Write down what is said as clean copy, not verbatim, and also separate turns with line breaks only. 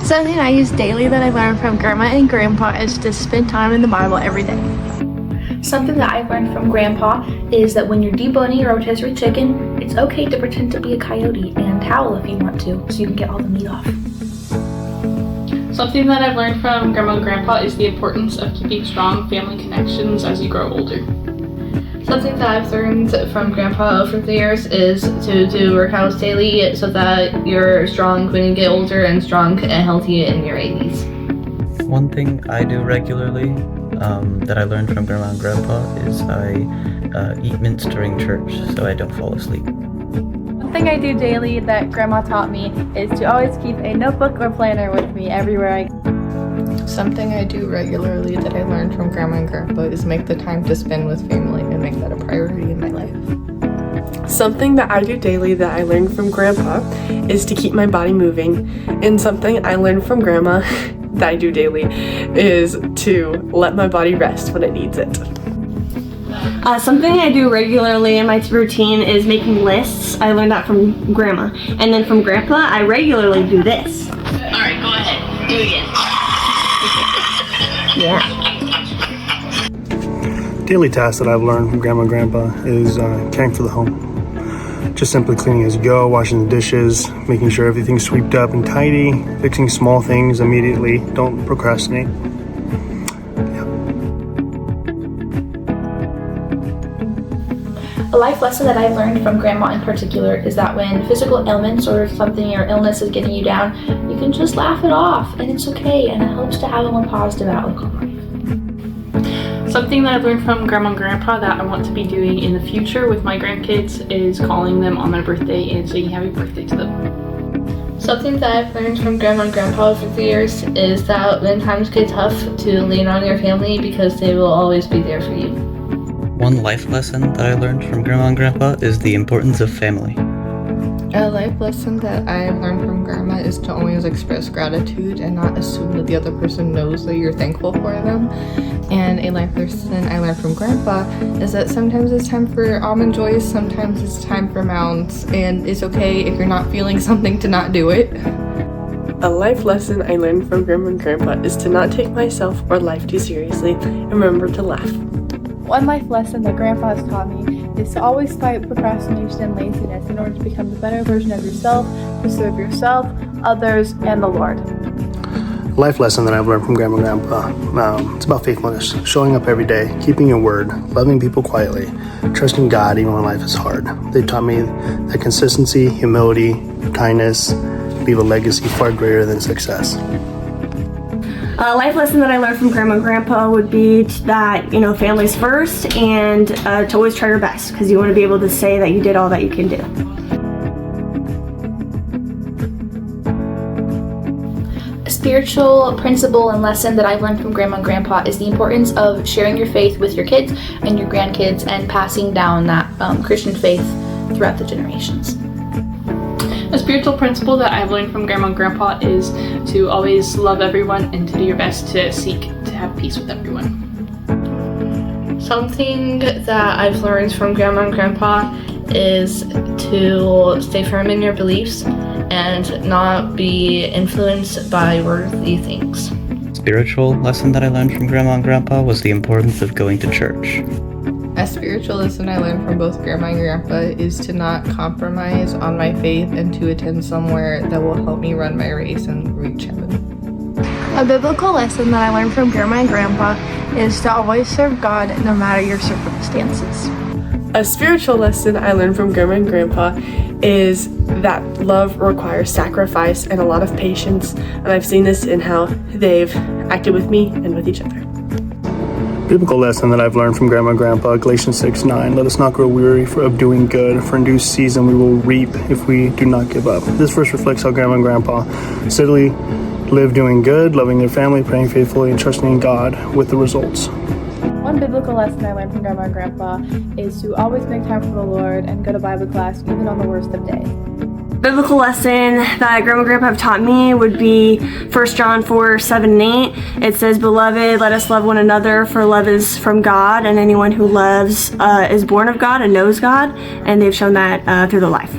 Something I use daily that I learned from Grandma and Grandpa is to spend time in the Bible every day.
Something that I've learned from Grandpa is that when you're deboning your rotisserie chicken, it's okay to pretend to be a coyote and howl if you want to, so you can get all the meat off.
Something that I've learned from Grandma and Grandpa is the importance of keeping strong family connections as you grow older.
Something that I've learned from Grandpa over the years is to do workouts daily so that you're strong when you get older and strong and healthy in your 80s.
One thing I do regularly that I learned from Grandma and Grandpa is I eat mints during church so I don't fall asleep.
One thing I do daily that Grandma taught me is to always keep a notebook or planner with me everywhere I go.
Something I do regularly that I learned from Grandma and Grandpa is make the time to spend with family and make that a priority in my life.
Something that I do daily that I learned from Grandpa is to keep my body moving. And something I learned from Grandma that I do daily is to let my body rest when it needs it.
Something I do regularly in my routine is making lists. I learned that from Grandma. And then from Grandpa, I regularly do this.
Alright, go ahead. Do it again.
Yeah.
Daily tasks that I've learned from Grandma and Grandpa is caring for the home. Just simply cleaning as you go, washing the dishes, making sure everything's swept up and tidy, fixing small things immediately. Don't procrastinate.
A life lesson that I've learned from Grandma in particular is that when physical ailments or if something or illness is getting you down, you can just laugh it off and it's okay, and it helps to have a more positive outlook on life.
Something that I've learned from Grandma and Grandpa that I want to be doing in the future with my grandkids is calling them on their birthday and saying happy birthday to them.
Something that I've learned from Grandma and Grandpa over the years is that when times get tough, to lean on your family because they will always be there for you.
One life lesson that I learned from Grandma and Grandpa is the importance of family.
A life lesson that I learned from Grandma is to always express gratitude and not assume that the other person knows that you're thankful for them. And a life lesson I learned from Grandpa is that sometimes it's time for almond joys, sometimes it's time for mounds, and it's okay if you're not feeling something to not do it.
A life lesson I learned from Grandma and Grandpa is to not take myself or life too seriously and remember to laugh.
One life lesson that Grandpa has taught me is to always fight procrastination and laziness in order to become the better version of yourself, to serve yourself, others, and the Lord.
Life lesson that I've learned from Grandma and Grandpa, it's about faithfulness, showing up every day, keeping your word, loving people quietly, trusting God even when life is hard. They taught me that consistency, humility, kindness leave a legacy far greater than success.
A life lesson that I learned from Grandma and Grandpa would be that, family's first, and to always try your best, because you want to be able to say that you did all that you can do.
A spiritual principle and lesson that I've learned from Grandma and Grandpa is the importance of sharing your faith with your kids and your grandkids and passing down that Christian faith throughout the generations.
A spiritual principle that I've learned from Grandma and Grandpa is to always love everyone and to do your best to seek to have peace with everyone.
Something that I've learned from Grandma and Grandpa is to stay firm in your beliefs and not be influenced by worldly things.
Spiritual lesson that I learned from Grandma and Grandpa was the importance of going to church.
A spiritual lesson I learned from both Grandma and Grandpa is to not compromise on my faith and to attend somewhere that will help me run my race and reach heaven.
A biblical lesson that I learned from Grandma and Grandpa is to always serve God no matter your circumstances.
A spiritual lesson I learned from Grandma and Grandpa is that love requires sacrifice and a lot of patience, and I've seen this in how they've acted with me and with each other.
Biblical lesson that I've learned from Grandma and Grandpa, Galatians 6:9. Let us not grow weary of doing good, for in due season we will reap if we do not give up. This verse reflects how Grandma and Grandpa steadily live doing good, loving their family, praying faithfully, and trusting in God with the results.
One biblical lesson I learned from Grandma and Grandpa is to always make time for the Lord and go to Bible class even on the worst of days.
Biblical lesson that Grandma and Grandpa have taught me would be 1 John 4:7-8. It says, "Beloved, let us love one another, for love is from God, and anyone who loves is born of God and knows God," and they've shown that through their life.